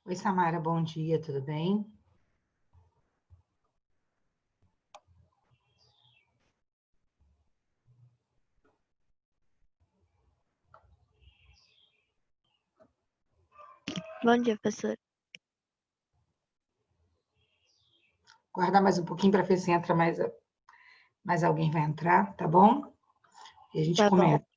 Oi, Samara, bom dia, tudo bem? Bom dia, professor. Guardar mais um pouquinho para ver se entra mais alguém vai entrar, tá bom? E a gente Tá bom. começa.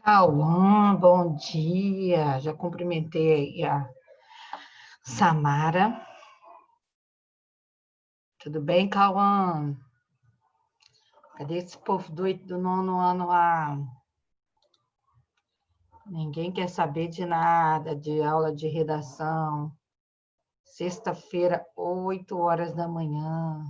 Cauã, bom dia. Já cumprimentei aí a Samara. Tudo bem, Cauã? Cadê esse povo doido do 9º ano lá? Ninguém quer saber de nada, de aula de redação. Sexta-feira, 8 horas da manhã.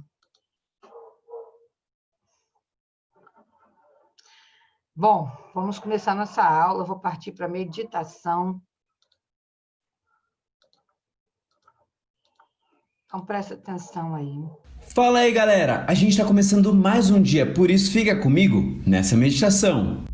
Bom, vamos começar nossa aula. Eu vou partir para a meditação. Então, presta atenção aí. Fala aí, galera! A gente está começando mais um dia, por isso fica comigo nessa meditação.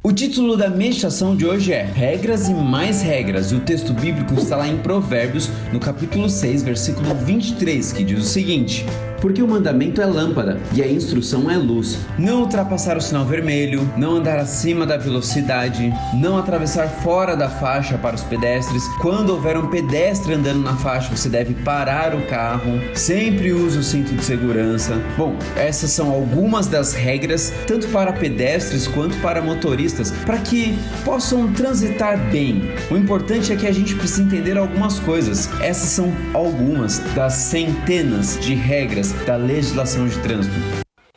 O título da meditação de hoje é Regras e Mais Regras, e o texto bíblico está lá em Provérbios, no capítulo 6, versículo 23, que diz o seguinte: porque o mandamento é lâmpada e a instrução é luz. Não ultrapassar o sinal vermelho, não andar acima da velocidade, não atravessar fora da faixa para os pedestres. Quando houver um pedestre andando na faixa, você deve parar o carro. Sempre use o cinto de segurança. Bom, essas são algumas das regras, tanto para pedestres quanto para motoristas, para que possam transitar bem. O importante é que a gente precisa entender algumas coisas. Essas são algumas das centenas de regras da legislação de trânsito.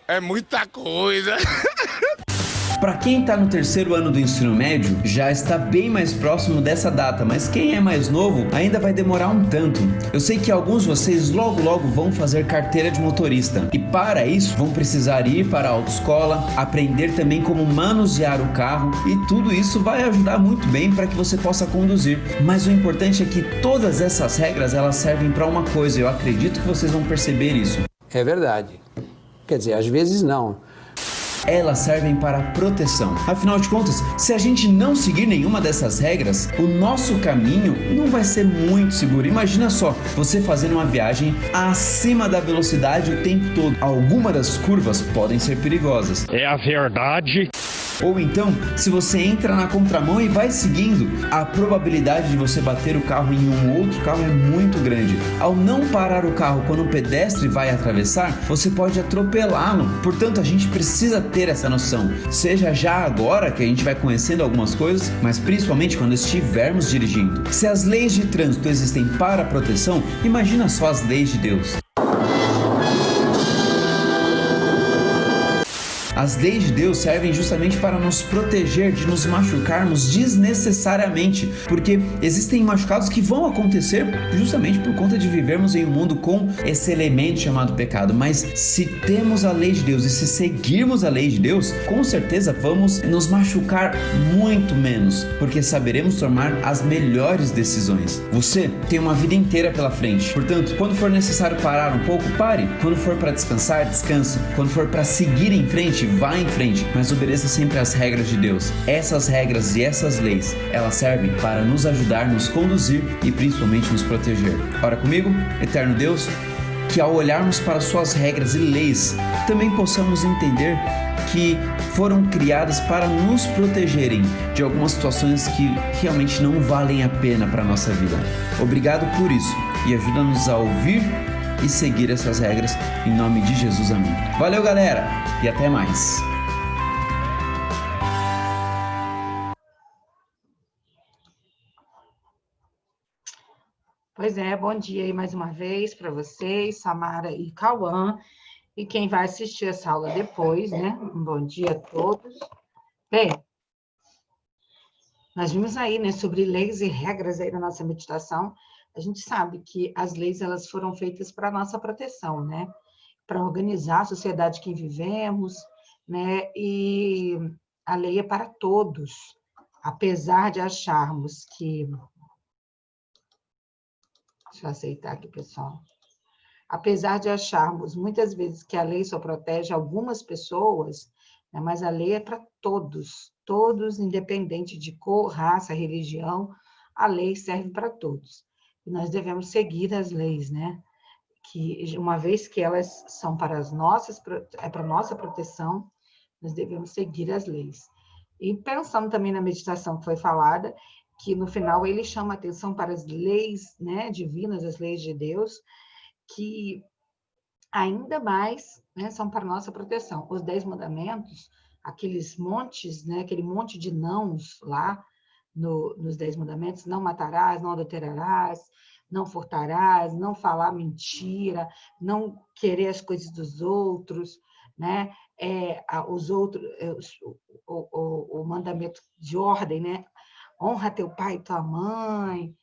É muita coisa. Para quem está no 3º ano do ensino médio, já está bem mais próximo dessa data, mas quem é mais novo ainda vai demorar um tanto. Eu sei que alguns de vocês logo vão fazer carteira de motorista, e para isso vão precisar ir para a autoescola, aprender também como manusear o carro, e tudo isso vai ajudar muito bem para que você possa conduzir. Mas o importante é que todas essas regras elas servem para uma coisa, e eu acredito que vocês vão perceber isso. É verdade. Quer dizer, às vezes não. Elas servem para proteção. Afinal de contas, se a gente não seguir nenhuma dessas regras, o nosso caminho não vai ser muito seguro. Imagina só, você fazendo uma viagem acima da velocidade o tempo todo. Algumas das curvas podem ser perigosas. É a verdade. Ou então, se você entra na contramão e vai seguindo, a probabilidade de você bater o carro em um outro carro é muito grande. Ao não parar o carro quando o pedestre vai atravessar, você pode atropelá-lo. Portanto, a gente precisa ter essa noção. Seja já agora que a gente vai conhecendo algumas coisas, mas principalmente quando estivermos dirigindo. Se as leis de trânsito existem para proteção, imagina só as leis de Deus. As leis de Deus servem justamente para nos proteger de nos machucarmos desnecessariamente, porque existem machucados que vão acontecer justamente por conta de vivermos em um mundo com esse elemento chamado pecado. Mas se temos a lei de Deus e se seguirmos a lei de Deus, com certeza vamos nos machucar muito menos, porque saberemos tomar as melhores decisões. Você tem uma vida inteira pela frente, portanto, quando for necessário parar um pouco, pare. Quando for para descansar, descanse. Quando for para seguir em frente, vá em frente, mas obedeça sempre às regras de Deus. Essas regras e essas leis, elas servem para nos ajudar, nos conduzir e principalmente nos proteger. Ora comigo, eterno Deus, que ao olharmos para suas regras e leis, também possamos entender que foram criadas para nos protegerem de algumas situações que realmente não valem a pena para a nossa vida. Obrigado por isso e ajuda-nos a ouvir e seguir essas regras, em nome de Jesus, amém. Valeu, galera, e até mais. Pois é, bom dia aí mais uma vez para vocês, Samara e Cauã, e quem vai assistir essa aula depois, né? Um bom dia a todos. Bem, nós vimos aí, né, sobre leis e regras aí na nossa meditação. A gente sabe que as leis elas foram feitas para nossa proteção, né? Para organizar a sociedade que vivemos, né? E a lei é para todos, apesar de acharmos que... Deixa eu aceitar aqui, pessoal. Apesar de acharmos muitas vezes que a lei só protege algumas pessoas, né, mas a lei é para todos, todos, independente de cor, raça, religião, a lei serve para todos. E nós devemos seguir as leis, né? Que uma vez que elas são para as nossas, é para nossa proteção, nós devemos seguir as leis. E pensando também na meditação que foi falada, que no final ele chama atenção para as leis, né, divinas, as leis de Deus, que ainda mais, né, são para nossa proteção. Os 10 mandamentos aqueles montes, né? Aquele monte de nãos lá nos 10 mandamentos: não matarás, não adulterarás, não furtarás, não falar mentira, não querer as coisas dos outros, né? Os outros, o mandamento de ordem, né? Honra teu pai e tua mãe,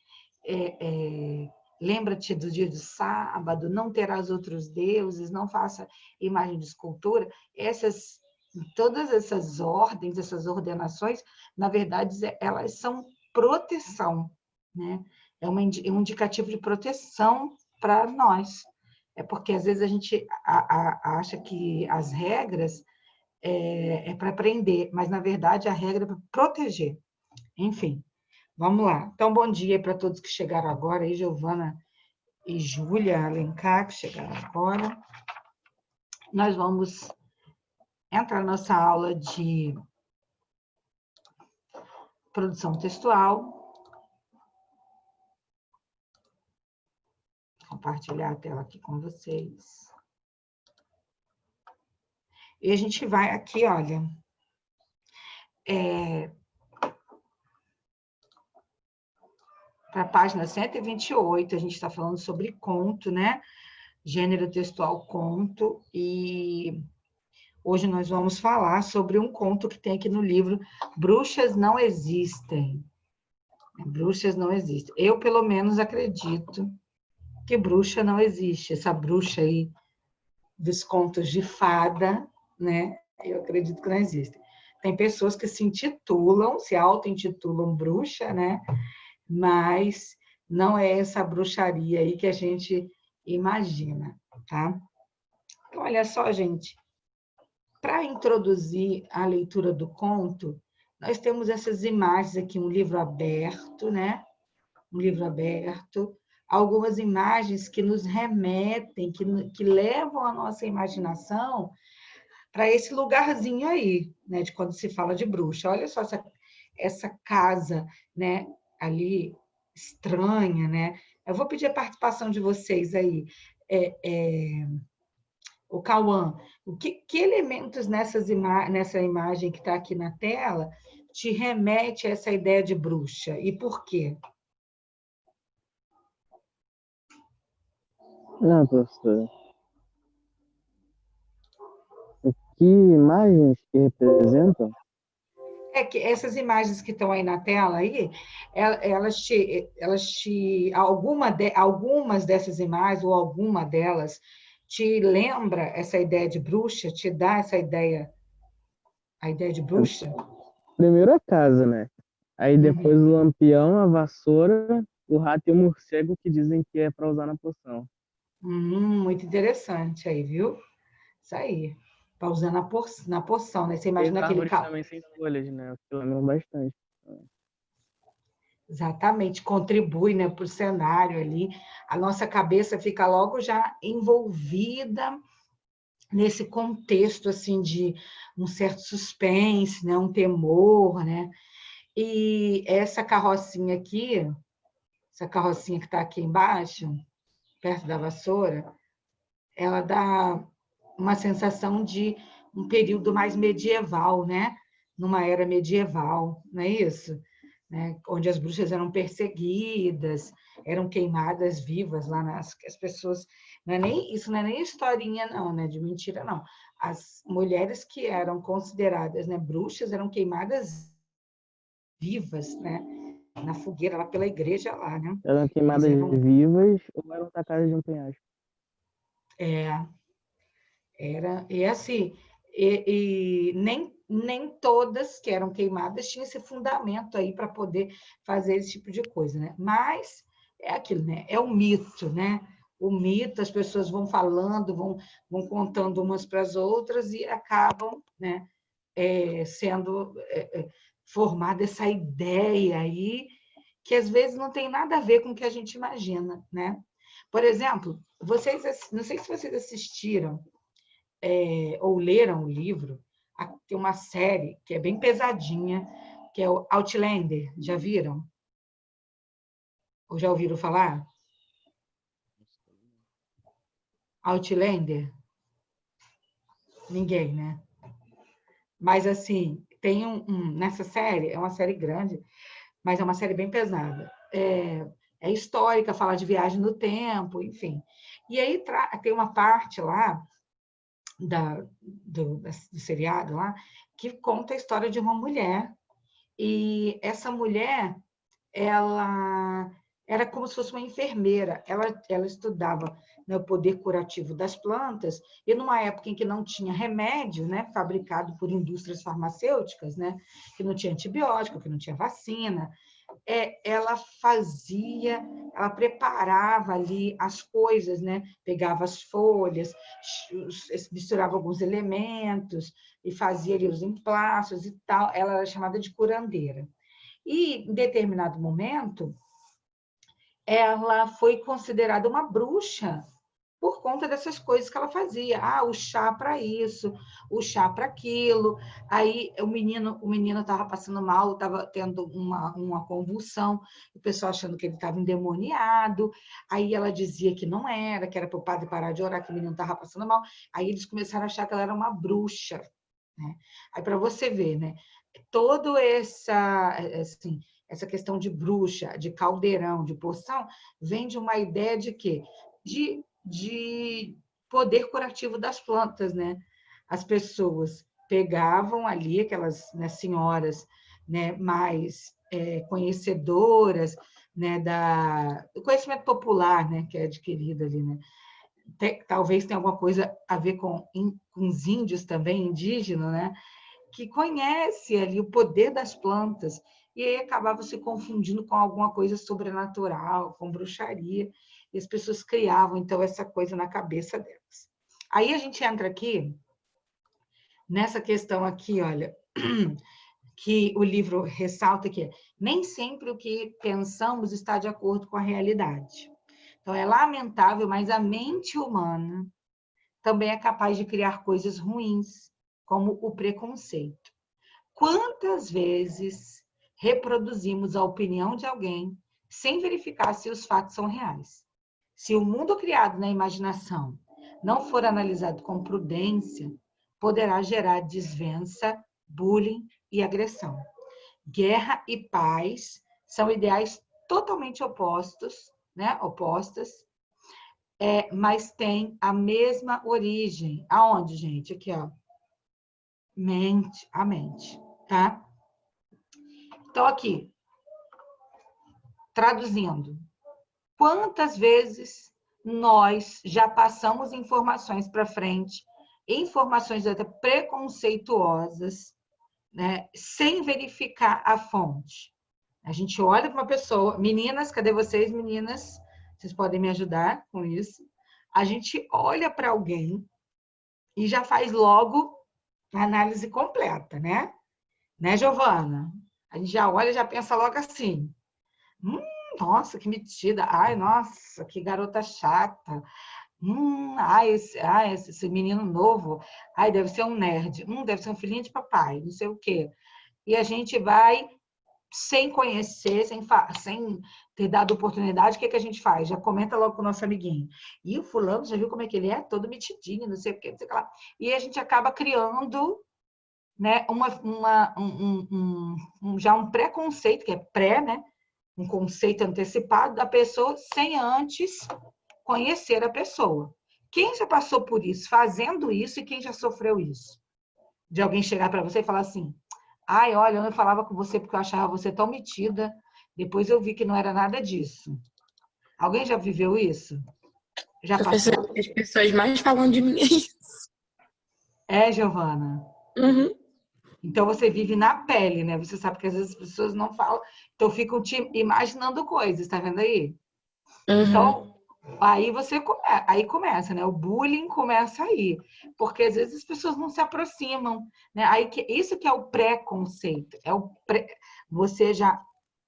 lembra-te do dia de sábado, não terás outros deuses, não faça imagem de escultura. Todas essas ordens, essas ordenações, na verdade, elas são proteção, né? É um indicativo de proteção para nós. É porque, às vezes, a gente acha que as regras para prender, mas, na verdade, a regra é para proteger. Enfim, vamos lá. Então, bom dia para todos que chegaram agora, aí, Giovana e Júlia Alencar, que chegaram agora. Nós vamos entrar na nossa aula de produção textual. Compartilhar a tela aqui com vocês. E a gente vai aqui, olha, para a página 128, a gente está falando sobre conto, né? Gênero textual conto, e hoje nós vamos falar sobre um conto que tem aqui no livro Bruxas Não Existem. Bruxas não existem. Eu, pelo menos, acredito que bruxa não existe. Essa bruxa aí dos contos de fada, né? Eu acredito que não existe. Tem pessoas que se auto-intitulam bruxa, né? Mas não é essa bruxaria aí que a gente imagina, tá? Então, olha só, gente. Para introduzir a leitura do conto, nós temos essas imagens aqui, um livro aberto, né? Um livro aberto, algumas imagens que nos remetem, que levam a nossa imaginação para esse lugarzinho aí, né, de quando se fala de bruxa. Olha só essa casa, né, ali estranha, né? Eu vou pedir a participação de vocês aí. O Cauã, que elementos nessa imagem que está aqui na tela te remete a essa ideia de bruxa e por quê? Não, professora. Que imagens que representam? Que essas imagens que estão aí na tela aí, algumas dessas imagens ou alguma delas te lembra essa ideia de bruxa, te dá essa ideia, a ideia de bruxa? Primeiro a casa, né? Aí depois o lampião, a vassoura, o rato e o morcego que dizem que é para usar na poção. Muito interessante aí, viu? Isso aí. Para usar na poção, né? Você imagina Tem aquele árvores também sem folhas, né? O que lembram bastante. Exatamente, contribui, né, para o cenário ali. A nossa cabeça fica logo já envolvida nesse contexto assim de um certo suspense, né, um temor, né? E essa carrocinha aqui, essa carrocinha que está aqui embaixo, perto da vassoura, ela dá uma sensação de um período mais medieval, né? Numa era medieval, não é isso? Né? Onde as bruxas eram perseguidas, eram queimadas vivas lá as pessoas. Isso não é nem historinha, não, né? De mentira, não. As mulheres que eram consideradas, né, bruxas eram queimadas vivas, né? Na fogueira, lá pela igreja, lá, né? Eram queimadas vivas ou eram tacadas de um penhasco? Era, e assim, nem todas que eram queimadas tinham esse fundamento aí para poder fazer esse tipo de coisa, né? Mas é aquilo, né? É o mito, né? O mito, as pessoas vão falando, vão contando umas para as outras e acabam, né, sendo formada essa ideia aí, que às vezes não tem nada a ver com o que a gente imagina, né? Por exemplo, não sei se vocês assistiram ou leram o livro, tem uma série que é bem pesadinha, que é o Outlander. Já viram? Ou já ouviram falar? Outlander? Ninguém, né? Mas, assim, tem nessa série, é uma série grande, mas é uma série bem pesada. É histórica, fala de viagem no tempo, enfim. E aí tem uma parte lá do seriado lá que conta a história de uma mulher. E essa mulher, ela era como se fosse uma enfermeira. Ela estudava, né, o poder curativo das plantas, e numa época em que não tinha remédio, né, fabricado por indústrias farmacêuticas, né, que não tinha antibiótico, que não tinha vacina, ela preparava ali as coisas, né, pegava as folhas, misturava alguns elementos e fazia ali os emplastos e tal. Ela era chamada de curandeira. E, em determinado momento, ela foi considerada uma bruxa por conta dessas coisas que ela fazia. Ah, o chá para isso, o chá para aquilo. Aí o menino estava passando mal, estava tendo uma convulsão, o pessoal achando que ele estava endemoniado. Aí ela dizia que não era, que era para o padre parar de orar, que o menino estava passando mal. Aí eles começaram a achar que ela era uma bruxa, né? Aí para você ver, né? Toda essa questão de bruxa, de caldeirão, de poção, vem de uma ideia de quê? De poder curativo das plantas, né? As pessoas pegavam ali, aquelas, né, senhoras, né, mais conhecedoras, né, do conhecimento popular, né, que é adquirido ali, né? Talvez tenha alguma coisa a ver com os índios também, indígenas, né? Que conhece ali o poder das plantas, e aí acabava se confundindo com alguma coisa sobrenatural, com bruxaria, e as pessoas criavam, então, essa coisa na cabeça delas. Aí a gente entra aqui, nessa questão aqui, olha, que o livro ressalta que nem sempre o que pensamos está de acordo com a realidade. Então, é lamentável, mas a mente humana também é capaz de criar coisas ruins, como o preconceito. Quantas vezes reproduzimos a opinião de alguém sem verificar se os fatos são reais? Se o mundo criado na imaginação não for analisado com prudência, poderá gerar desvença, bullying e agressão. Guerra e paz são ideais totalmente opostos, né? Opostas, mas têm a mesma origem. Aonde, gente? Aqui, ó. A mente, tá? Então, aqui, traduzindo, quantas vezes nós já passamos informações para frente, informações até preconceituosas, né, sem verificar a fonte? A gente olha para uma pessoa, meninas, cadê vocês, meninas? Vocês podem me ajudar com isso? A gente olha para alguém e já faz logo a análise completa, né? Né, Giovana? A gente já olha e já pensa logo assim: nossa, que metida. Ai, nossa, que garota chata. Esse menino novo. Ai, deve ser um nerd. Deve ser um filhinho de papai, não sei o quê. E a gente vai, sem conhecer, sem ter dado oportunidade, o que a gente faz? Já comenta logo com o nosso amiguinho. E o fulano, já viu como é que ele é? Todo metidinho, não sei o quê, não sei o que lá. E a gente acaba criando, né, já um preconceito, que é pré, né? Um conceito antecipado da pessoa sem antes conhecer a pessoa. Quem já passou por isso, fazendo isso, e quem já sofreu isso? De alguém chegar para você e falar assim: ai, olha, eu não falava com você porque eu achava você tão metida, depois eu vi que não era nada disso. Alguém já viveu isso? Já passou? As pessoas mais falam de mim. Giovana? Uhum. Então, você vive na pele, né? Você sabe que às vezes as pessoas não falam, então ficam te imaginando coisas, tá vendo aí? Uhum. Então, aí começa, né? O bullying começa aí, porque às vezes as pessoas não se aproximam, né? Isso que é o preconceito,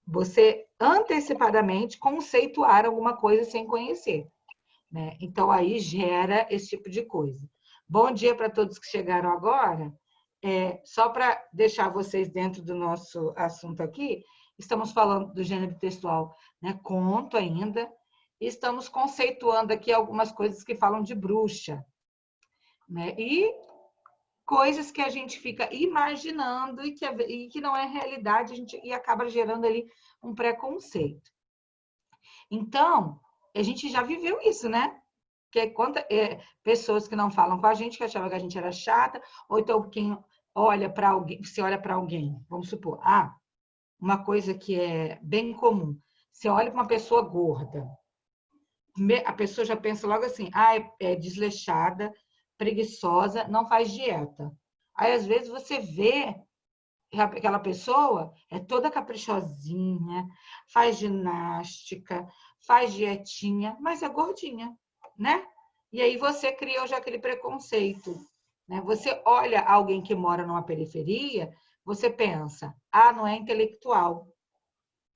você antecipadamente conceituar alguma coisa sem conhecer, né? Então aí gera esse tipo de coisa. Bom dia para todos que chegaram agora. Só para deixar vocês dentro do nosso assunto aqui, estamos falando do gênero textual, né? Conto ainda. Estamos conceituando aqui algumas coisas que falam de bruxa, né? E coisas que a gente fica imaginando e que não é realidade, e acaba gerando ali um preconceito. Então, a gente já viveu isso, né? Que pessoas que não falam com a gente, que achavam que a gente era chata, ou então quem olha para alguém, você olha para alguém, vamos supor, uma coisa que é bem comum, você olha para uma pessoa gorda, a pessoa já pensa logo assim, é desleixada, preguiçosa, não faz dieta. Aí, às vezes, você vê aquela pessoa é toda caprichosinha, faz ginástica, faz dietinha, mas é gordinha, né? E aí você cria já aquele preconceito, né? Você olha alguém que mora numa periferia, você pensa, não é intelectual.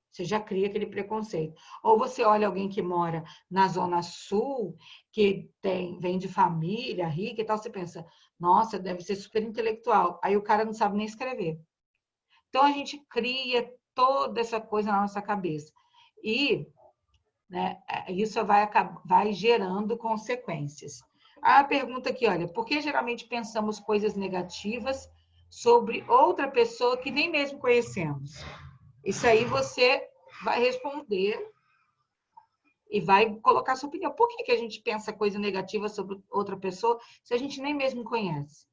Você já cria aquele preconceito. Ou você olha alguém que mora na Zona Sul, que vem de família rica e tal, você pensa, nossa, deve ser super intelectual. Aí o cara não sabe nem escrever. Então, a gente cria toda essa coisa na nossa cabeça. E, né, isso vai gerando consequências. A pergunta aqui, olha, por que geralmente pensamos coisas negativas sobre outra pessoa que nem mesmo conhecemos? Isso aí você vai responder e vai colocar sua opinião. Por que a gente pensa coisa negativa sobre outra pessoa se a gente nem mesmo conhece?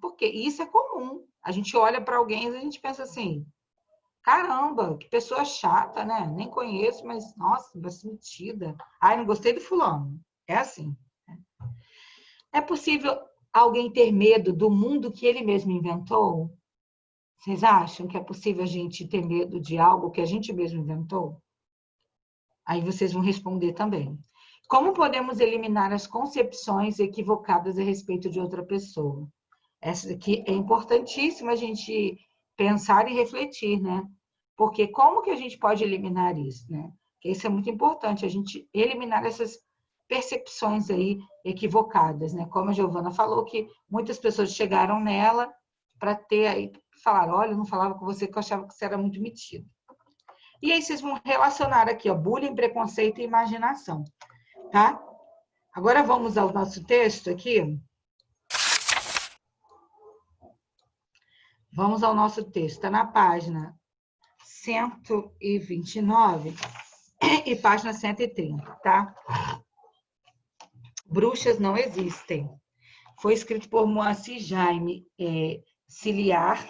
Porque isso é comum. A gente olha para alguém e a gente pensa assim, caramba, que pessoa chata, né? Nem conheço, mas, nossa, vai ser metida. Não gostei do fulano. É assim. É possível alguém ter medo do mundo que ele mesmo inventou? Vocês acham que é possível a gente ter medo de algo que a gente mesmo inventou? Aí vocês vão responder também. Como podemos eliminar as concepções equivocadas a respeito de outra pessoa? Essa daqui é importantíssima a gente pensar e refletir, né? Porque como que a gente pode eliminar isso, né? Porque isso é muito importante, a gente eliminar essas percepções aí equivocadas, né? Como a Giovana falou, que muitas pessoas chegaram nela para ter aí, falaram, olha, eu não falava com você porque eu achava que você era muito metido. E aí vocês vão relacionar aqui, ó, bullying, preconceito e imaginação, tá? Agora vamos ao nosso texto aqui. Vamos ao nosso texto, está na página 129 e página 130, tá? Bruxas não existem. Foi escrito por Moacir Jaime Ciliar,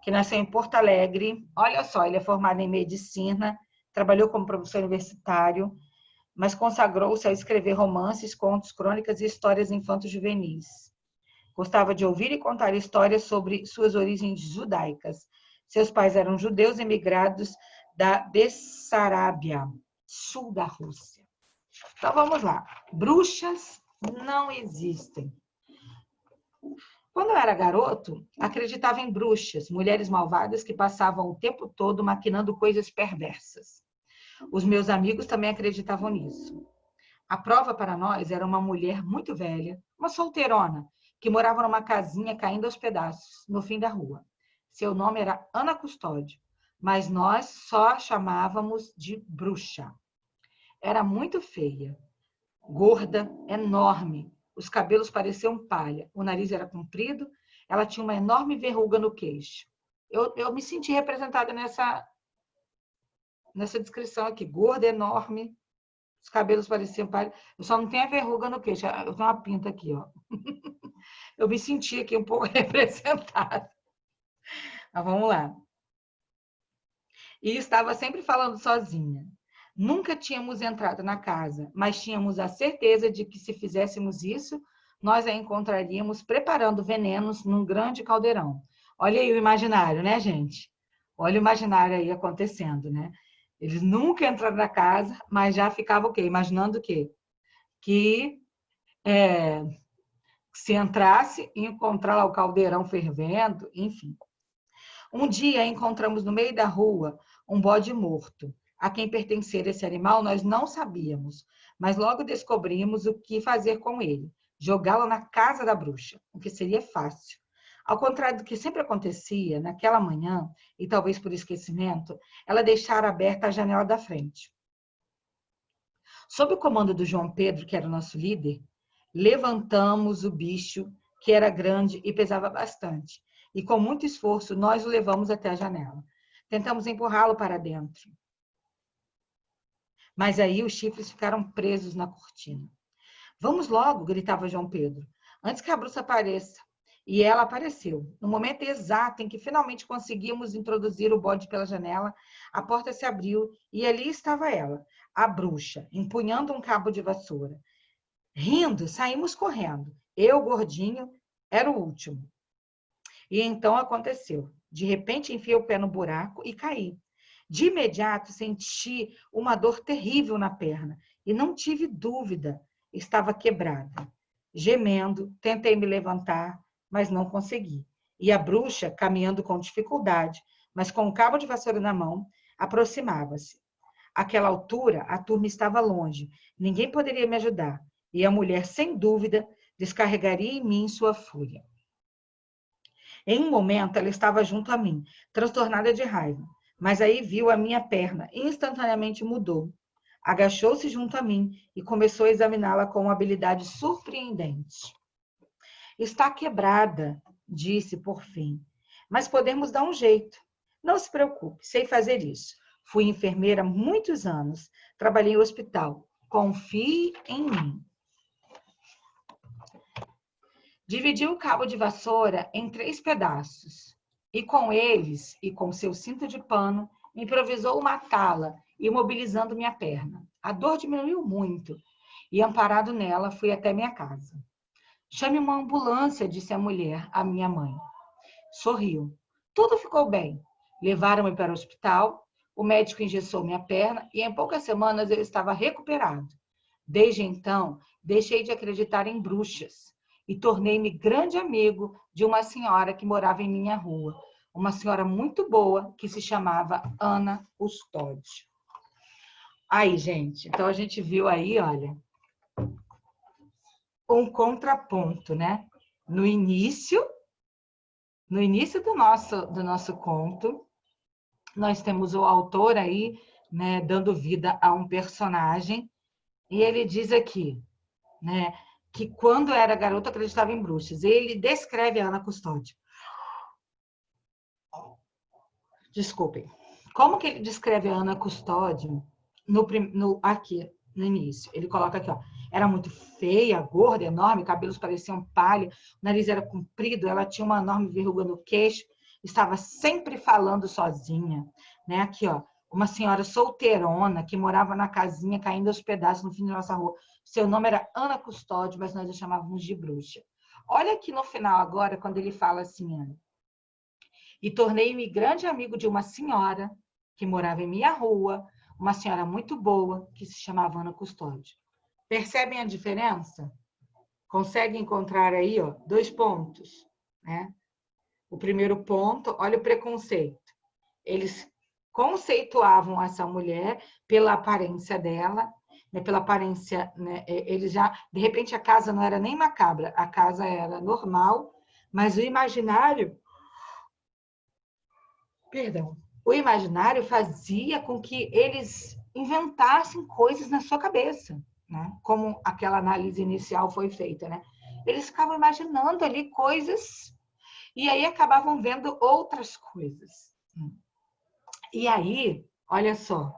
que nasceu em Porto Alegre. Olha só, ele é formado em medicina, trabalhou como professor universitário, mas consagrou-se a escrever romances, contos, crônicas e histórias infanto-juvenis. Gostava de ouvir e contar histórias sobre suas origens judaicas. Seus pais eram judeus emigrados da Bessarábia, sul da Rússia. Então, vamos lá. Bruxas não existem. Quando eu era garoto, acreditava em bruxas, mulheres malvadas que passavam o tempo todo maquinando coisas perversas. Os meus amigos também acreditavam nisso. A prova para nós era uma mulher muito velha, uma solteirona, que morava numa casinha caindo aos pedaços, no fim da rua. Seu nome era Ana Custódio, mas nós só a chamávamos de bruxa. Era muito feia, gorda, enorme, os cabelos pareciam palha, o nariz era comprido, ela tinha uma enorme verruga no queixo. Eu me senti representada nessa descrição aqui, gorda, enorme, os cabelos pareciam palha, eu só não tenho a verruga no queixo, eu tenho uma pinta aqui, ó. Eu me senti aqui um pouco representada. Mas vamos lá. E estava sempre falando sozinha. Nunca tínhamos entrado na casa, mas tínhamos a certeza de que se fizéssemos isso, nós a encontraríamos preparando venenos num grande caldeirão. Olha aí o imaginário, né, gente? Olha o imaginário aí acontecendo, né? Eles nunca entraram na casa, mas já ficavam o quê? Imaginando o quê? Que se entrasse e encontrar lá o caldeirão fervendo, enfim. Um dia encontramos no meio da rua um bode morto. A quem pertencera esse animal nós não sabíamos, mas logo descobrimos o que fazer com ele. Jogá-lo na casa da bruxa, o que seria fácil. Ao contrário do que sempre acontecia, naquela manhã, e talvez por esquecimento, ela deixara aberta a janela da frente. Sob o comando do João Pedro, que era o nosso líder, levantamos o bicho que era grande e pesava bastante. E com muito esforço, nós o levamos até a janela. Tentamos empurrá-lo para dentro. Mas aí os chifres ficaram presos na cortina. Vamos logo, gritava João Pedro, antes que a bruxa apareça. E ela apareceu. No momento exato em que finalmente conseguimos introduzir o bode pela janela, a porta se abriu e ali estava ela, a bruxa, empunhando um cabo de vassoura. Rindo, saímos correndo. Eu, gordinho, era o último. E então aconteceu. De repente, enfiei o pé no buraco e caí. De imediato, senti uma dor terrível na perna e não tive dúvida, estava quebrada. Gemendo, tentei me levantar, mas não consegui. E a bruxa, caminhando com dificuldade, mas com um cabo de vassoura na mão, aproximava-se. Àquela altura, a turma estava longe, ninguém poderia me ajudar, e a mulher, sem dúvida, descarregaria em mim sua fúria. Em um momento, ela estava junto a mim, transtornada de raiva, mas aí viu a minha perna e instantaneamente mudou. Agachou-se junto a mim e começou a examiná-la com uma habilidade surpreendente. Está quebrada, disse por fim, mas podemos dar um jeito. Não se preocupe, sei fazer isso. Fui enfermeira há muitos anos, trabalhei em hospital. Confie em mim. Dividiu o cabo de vassoura em 3 pedaços e com eles e com seu cinto de pano improvisou uma tala, imobilizando minha perna. A dor diminuiu muito e, amparado nela, fui até minha casa. Chame uma ambulância, disse a mulher, à minha mãe. Sorriu. Tudo ficou bem. Levaram-me para o hospital, o médico engessou minha perna e em poucas semanas eu estava recuperado. Desde então, deixei de acreditar em bruxas e tornei-me grande amigo de uma senhora que morava em minha rua, uma senhora muito boa que se chamava Ana Custódio. Aí, gente, então a gente viu aí, olha, um contraponto, né? No início do nosso conto, nós temos o autor aí, né, dando vida a um personagem, e ele diz aqui, né, que quando era garota acreditava em bruxas. Ele descreve a Ana Custódio. Desculpem. Como que ele descreve a Ana Custódio aqui, no início? Ele coloca aqui, ó. Era muito feia, gorda, enorme, cabelos pareciam palha, o nariz era comprido, ela tinha uma enorme verruga no queixo, estava sempre falando sozinha, né? Aqui, ó, uma senhora solteirona que morava na casinha caindo aos pedaços no fim da nossa rua. Seu nome era Ana Custódio, mas nós a chamávamos de bruxa. Olha aqui no final agora, quando ele fala assim, Ana. E tornei-me grande amigo de uma senhora que morava em minha rua, uma senhora muito boa, que se chamava Ana Custódio. Percebem a diferença? Conseguem encontrar aí, ó, 2 pontos, né? O primeiro ponto, olha o preconceito. Eles conceituavam essa mulher pela aparência dela, né, pela aparência, né, eles já, de repente a casa não era nem macabra, a casa era normal, mas o imaginário fazia com que eles inventassem coisas na sua cabeça, né? Como aquela análise inicial foi feita, né? Eles ficavam imaginando ali coisas e aí acabavam vendo outras coisas. E aí, olha só,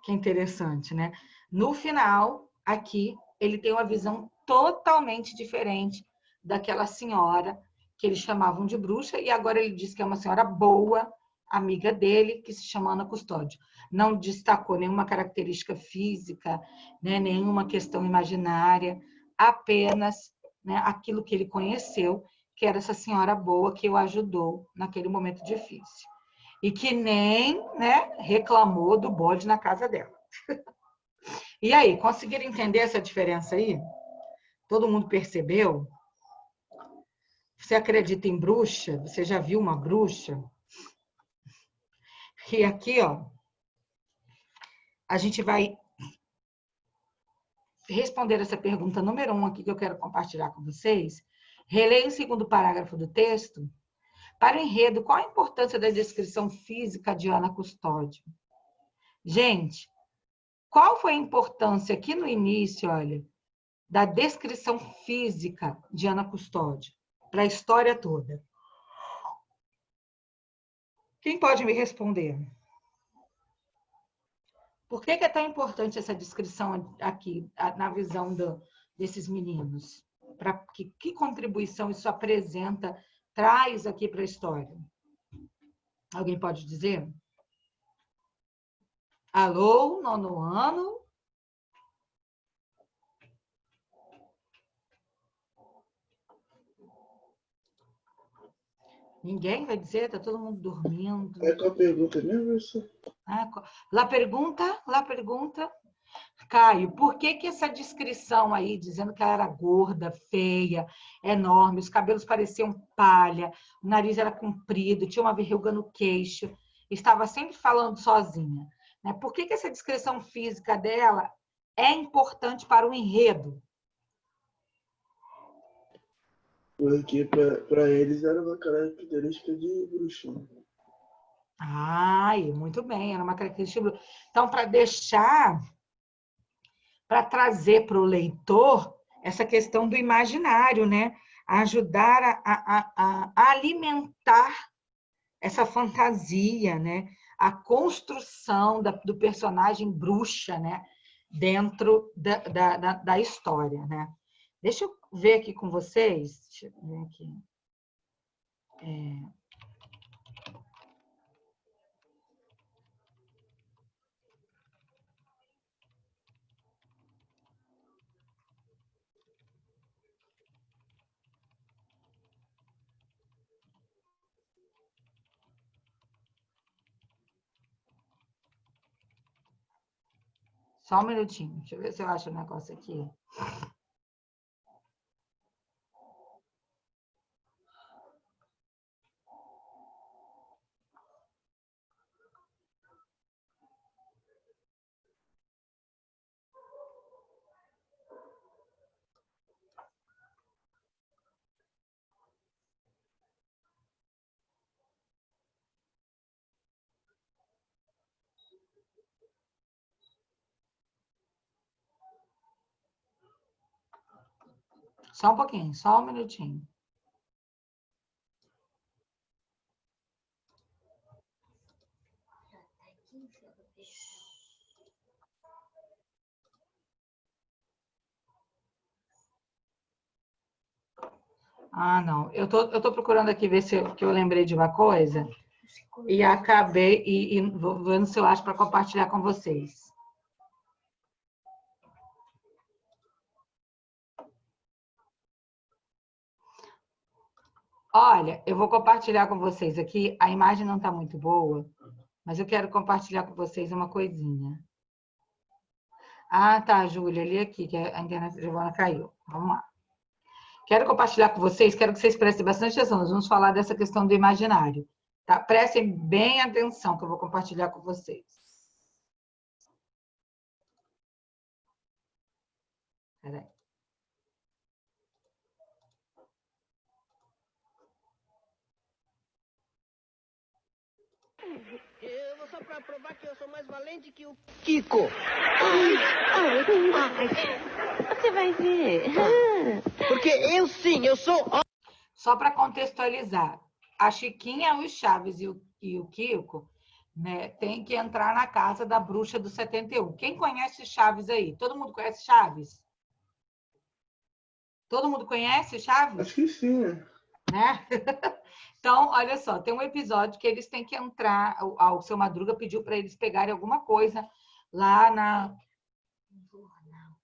que interessante, né? No final, aqui, ele tem uma visão totalmente diferente daquela senhora que eles chamavam de bruxa, e agora ele diz que é uma senhora boa, amiga dele, que se chama Ana Custódio. Não destacou nenhuma característica física, né, nenhuma questão imaginária, apenas, né, aquilo que ele conheceu, que era essa senhora boa que o ajudou naquele momento difícil. E que nem, né, reclamou do bode na casa dela. E aí, conseguiram entender essa diferença aí? Todo mundo percebeu? Você acredita em bruxa? Você já viu uma bruxa? E aqui, ó, a gente vai responder essa pergunta número 1 aqui que eu quero compartilhar com vocês. Releia o 2º parágrafo do texto. Para o enredo, qual a importância da descrição física de Ana Custódio? Gente, qual foi a importância aqui no início, olha, da descrição física de Ana Custódio? para a história toda? Quem pode me responder? Por que é tão importante essa descrição aqui, na visão desses meninos? Que contribuição isso apresenta, traz aqui para a história? Alguém pode dizer? Alô, nono ano? Ninguém vai dizer? Está todo mundo dormindo. É com a pergunta mesmo, professor? Lá pergunta. Caio, por que essa descrição aí, dizendo que ela era gorda, feia, enorme, os cabelos pareciam palha, o nariz era comprido, tinha uma verruga no queixo, estava sempre falando sozinha, né? Por que essa descrição física dela é importante para o enredo? Porque para eles era uma característica de bruxa. Ai, muito bem, era uma característica. Então, para trazer para o leitor essa questão do imaginário, né? Ajudar a alimentar essa fantasia, né? A construção do personagem bruxa, né? Dentro da história, né? Deixa eu ver aqui com vocês. Deixa eu ver aqui. Só um minutinho. Deixa eu ver se eu acho o negócio aqui. Só um pouquinho, só um minutinho. Ah, não. Eu tô procurando aqui ver se que eu lembrei de uma coisa e acabei e vou vendo se eu acho para compartilhar com vocês. Olha, eu vou compartilhar com vocês aqui. A imagem não está muito boa, mas eu quero compartilhar com vocês uma coisinha. Ah, tá, Júlia, ali aqui, que a internet da Giovana caiu. Vamos lá. Quero compartilhar com vocês, quero que vocês prestem bastante atenção. Nós vamos falar dessa questão do imaginário. Tá? Prestem bem atenção que eu vou compartilhar com vocês. Peraí. Eu vou só para provar que eu sou mais valente que o Kiko. Você vai ver. Porque eu sim, eu sou... Só para contextualizar, a Chiquinha, o Chaves e o Kiko, né, tem que entrar na casa da bruxa do 71. Quem conhece Chaves aí? Todo mundo conhece Chaves? Todo mundo conhece Chaves? Acho que sim, né? Então, olha só, tem um episódio que eles têm que entrar, o Seu Madruga pediu para eles pegarem alguma coisa lá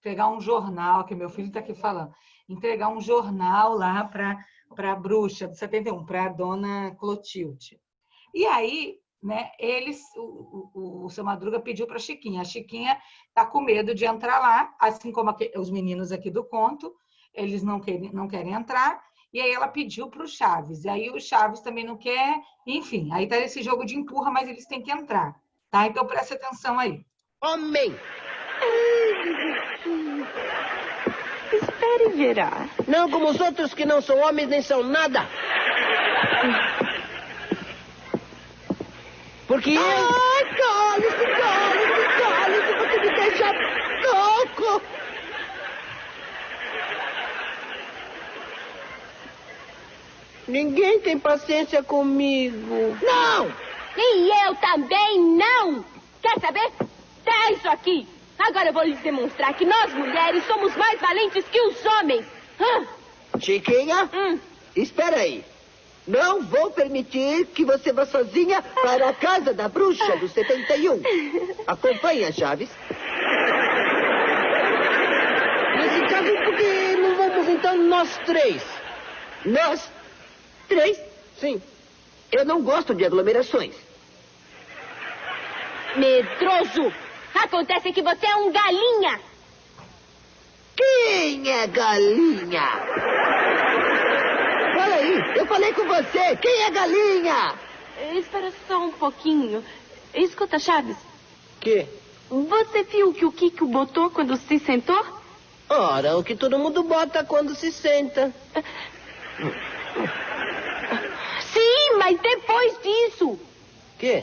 pegar um jornal, que meu filho está aqui falando, entregar um jornal lá para a bruxa do 71, para a dona Clotilde. E aí, né, o Seu Madruga pediu para a Chiquinha. A Chiquinha está com medo de entrar lá, assim como os meninos aqui do conto, eles não querem entrar. E aí ela pediu para o Chaves. E aí o Chaves também não quer. Enfim, aí tá esse jogo de empurra, mas eles têm que entrar. Tá? Então presta atenção aí. Homem! Espere e verá. Não como os outros que não são homens nem são nada. Porque eu... Ai, cale-se, você me deixa louco. Ninguém tem paciência comigo. Não! E eu também não! Quer saber? Dá isso aqui! Agora eu vou lhes demonstrar que nós mulheres somos mais valentes que os homens! Chiquinha, espera aí. Não vou permitir que você vá sozinha para a casa da bruxa do 71. Acompanha, Chaves. Nesse caso, por que não vamos então nós três? Nós? Três? Sim. Eu não gosto de aglomerações. Medroso! Acontece que você é um galinha! Quem é galinha? Fala aí, eu falei com você. Quem é galinha? Espera só um pouquinho. Escuta, Chaves. Que? Você viu o que o Kiko botou quando se sentou? Ora, o que todo mundo bota quando se senta. Sim, mas depois disso. Que?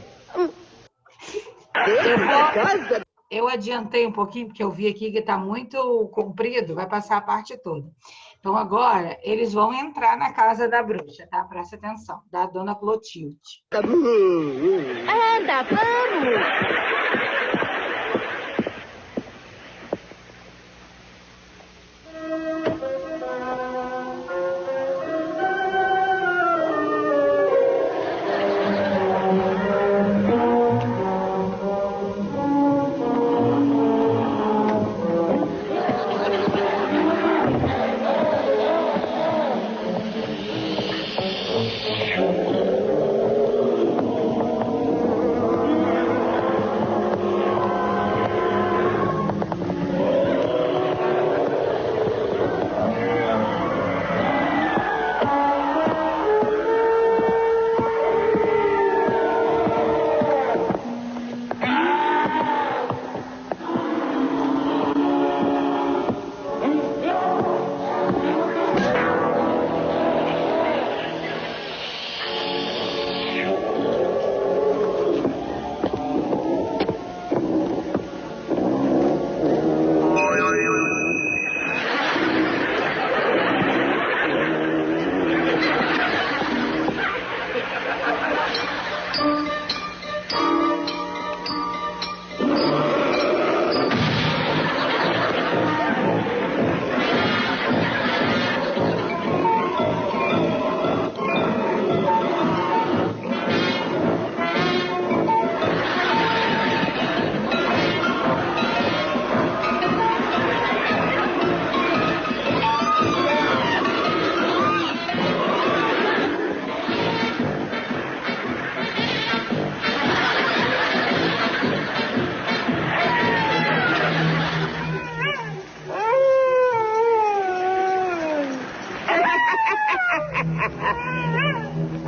Eu adiantei um pouquinho, porque eu vi aqui que está muito comprido, vai passar a parte toda. Então, agora, eles vão entrar na casa da bruxa, tá? Presta atenção, da dona Clotilde. Anda, vamos!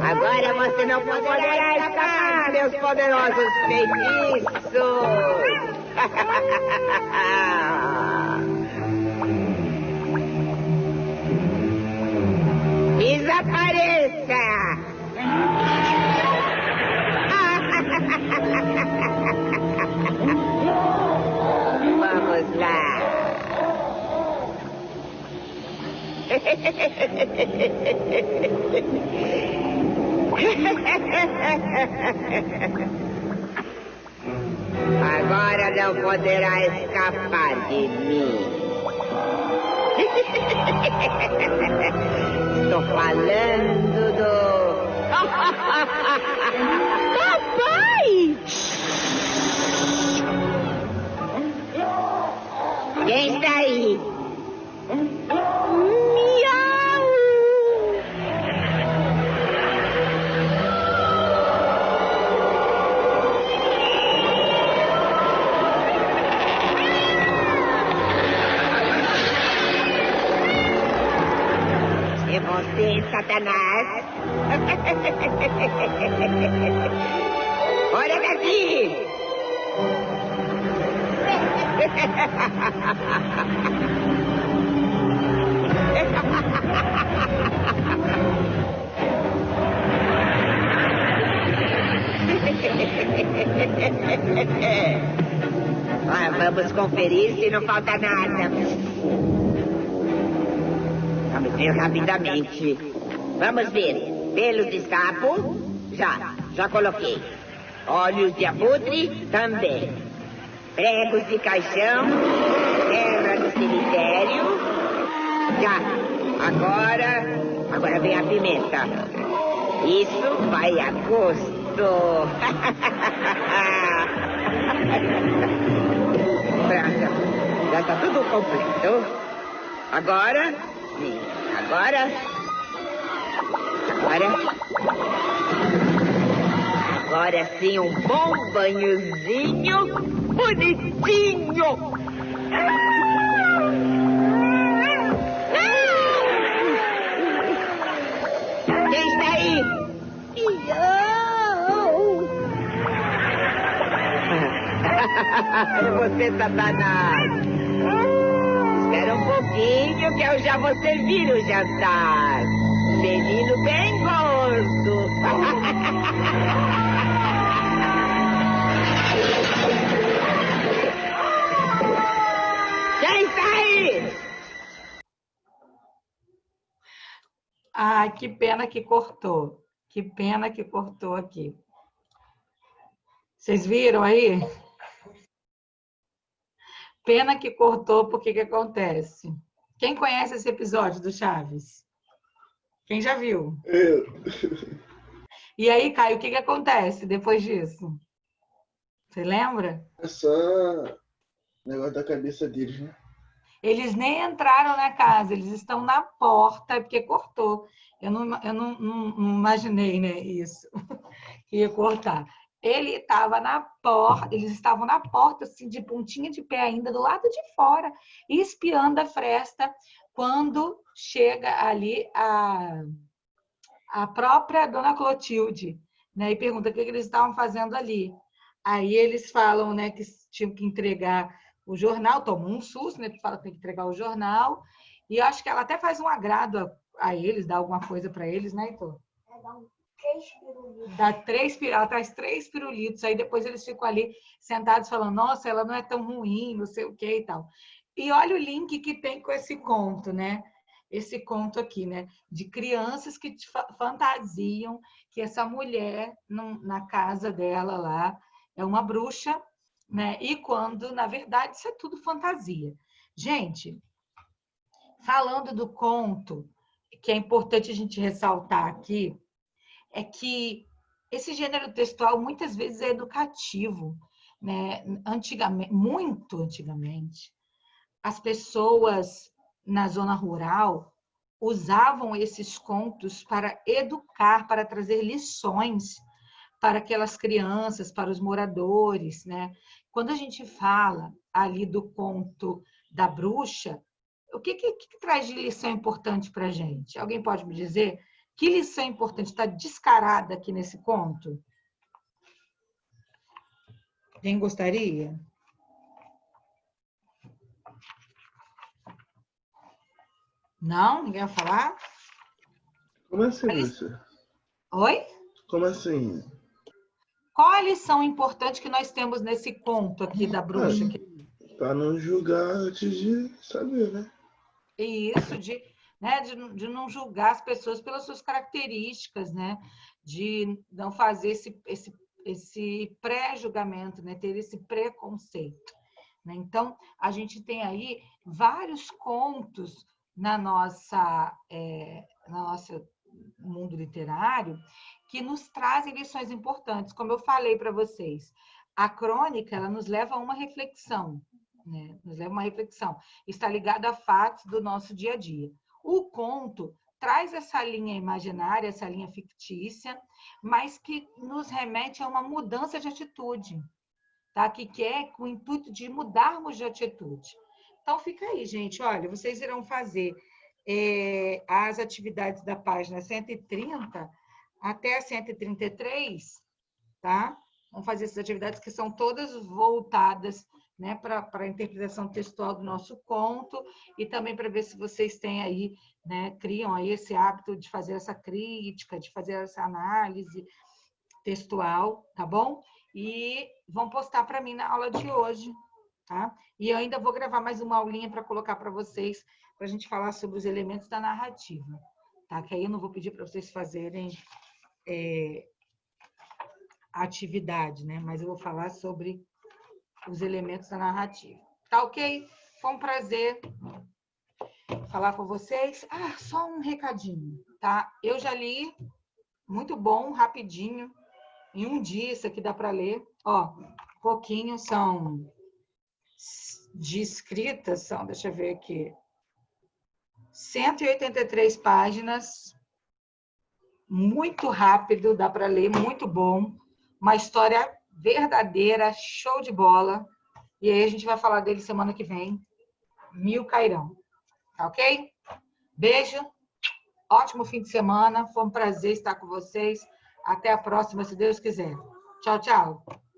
Agora você não poderá escapar, meus poderosos feitiços. Desapareça! Vamos lá. Agora não poderá escapar de mim. Estou falando do... Papai! Quem está aí? Miau! É você, Satanás. Olha daqui! Vamos conferir se não falta nada. Vamos ver rapidamente. Vamos ver. Pelos de sapo, já coloquei. Olhos de abutre, também. Pregos de caixão, terra do cemitério, já. Agora vem a pimenta. Isso vai a gosto. Pronto, já está tudo completo. Agora sim, um bom banhozinho bonitinho. Quem está aí? Você, Satanás. Espera um pouquinho que eu já vou servir o jantar. Menino bem gordo. Quem está aí? Ai, que pena que cortou. Que pena que cortou aqui. Vocês viram aí? Pena que cortou, porque que acontece? Quem conhece esse episódio do Chaves? Quem já viu? Eu. E aí, Caio, o que acontece depois disso? Você lembra? É só negócio da cabeça deles, né? Eles nem entraram na casa, eles estão na porta, porque cortou. Eu não imaginei, né, isso, que ia cortar. Eles estavam na porta, assim, de pontinha de pé ainda, do lado de fora, espiando a fresta, quando chega ali a própria dona Clotilde, né, e pergunta o que eles estavam fazendo ali. Aí eles falam, né, que tinham que entregar o jornal, tomam um susto, né, que fala que tem que entregar o jornal, e eu acho que ela até faz um agrado a eles, dá alguma coisa para eles, né, Heitor? Ela traz 3 pirulitos, aí depois eles ficam ali sentados falando, nossa, ela não é tão ruim, não sei o que e tal. E olha o link que tem com esse conto, né? Esse conto aqui, né? De crianças que fantasiam que essa mulher, na casa dela lá, é uma bruxa, né? E quando, na verdade, isso é tudo fantasia. Gente, falando do conto, que é importante a gente ressaltar aqui, é que esse gênero textual muitas vezes é educativo, né? Antigamente, muito antigamente, as pessoas na zona rural usavam esses contos para educar, para trazer lições para aquelas crianças, para os moradores, né? Quando a gente fala ali do conto da bruxa, o que traz de lição importante para a gente? Alguém pode me dizer? Que lição importante está descarada aqui nesse conto? Quem gostaria? Não? Ninguém vai falar? Como assim, Lúcia? Oi? Como assim? Qual a lição importante que nós temos nesse conto aqui da bruxa? Para não julgar antes de saber, né? Isso, né, de não julgar as pessoas pelas suas características, né? De não fazer esse pré-julgamento, né? Ter esse preconceito. Né? Então, a gente tem aí vários contos na nossa mundo literário que nos trazem lições importantes. Como eu falei para vocês, a crônica ela nos leva a uma reflexão, né? Nos leva a uma reflexão. Está ligado a fatos do nosso dia a dia. O conto traz essa linha imaginária, essa linha fictícia, mas que nos remete a uma mudança de atitude, tá? Que é com o intuito de mudarmos de atitude. Então, fica aí, gente. Olha, vocês irão fazer as atividades da página 130 até a 133, tá? Vamos fazer essas atividades que são todas voltadas, né, para a interpretação textual do nosso conto e também para ver se vocês têm aí, né, criam aí esse hábito de fazer essa crítica, de fazer essa análise textual, tá bom? E vão postar para mim na aula de hoje, tá? E eu ainda vou gravar mais uma aulinha para colocar para vocês, para a gente falar sobre os elementos da narrativa, tá? Que aí eu não vou pedir para vocês fazerem atividade, né? Mas eu vou falar sobre os elementos da narrativa. Tá ok? Foi um prazer falar com vocês. Ah, só um recadinho, tá? Eu já li, muito bom, rapidinho, em um dia, isso aqui dá para ler. Ó, pouquinho, são de escrita, são, deixa eu ver aqui, 183 páginas, muito rápido, dá para ler, muito bom, uma história verdadeira, show de bola, e aí a gente vai falar dele semana que vem, 1000 cairão, tá ok? Beijo, ótimo fim de semana, foi um prazer estar com vocês, até a próxima, se Deus quiser. Tchau, tchau.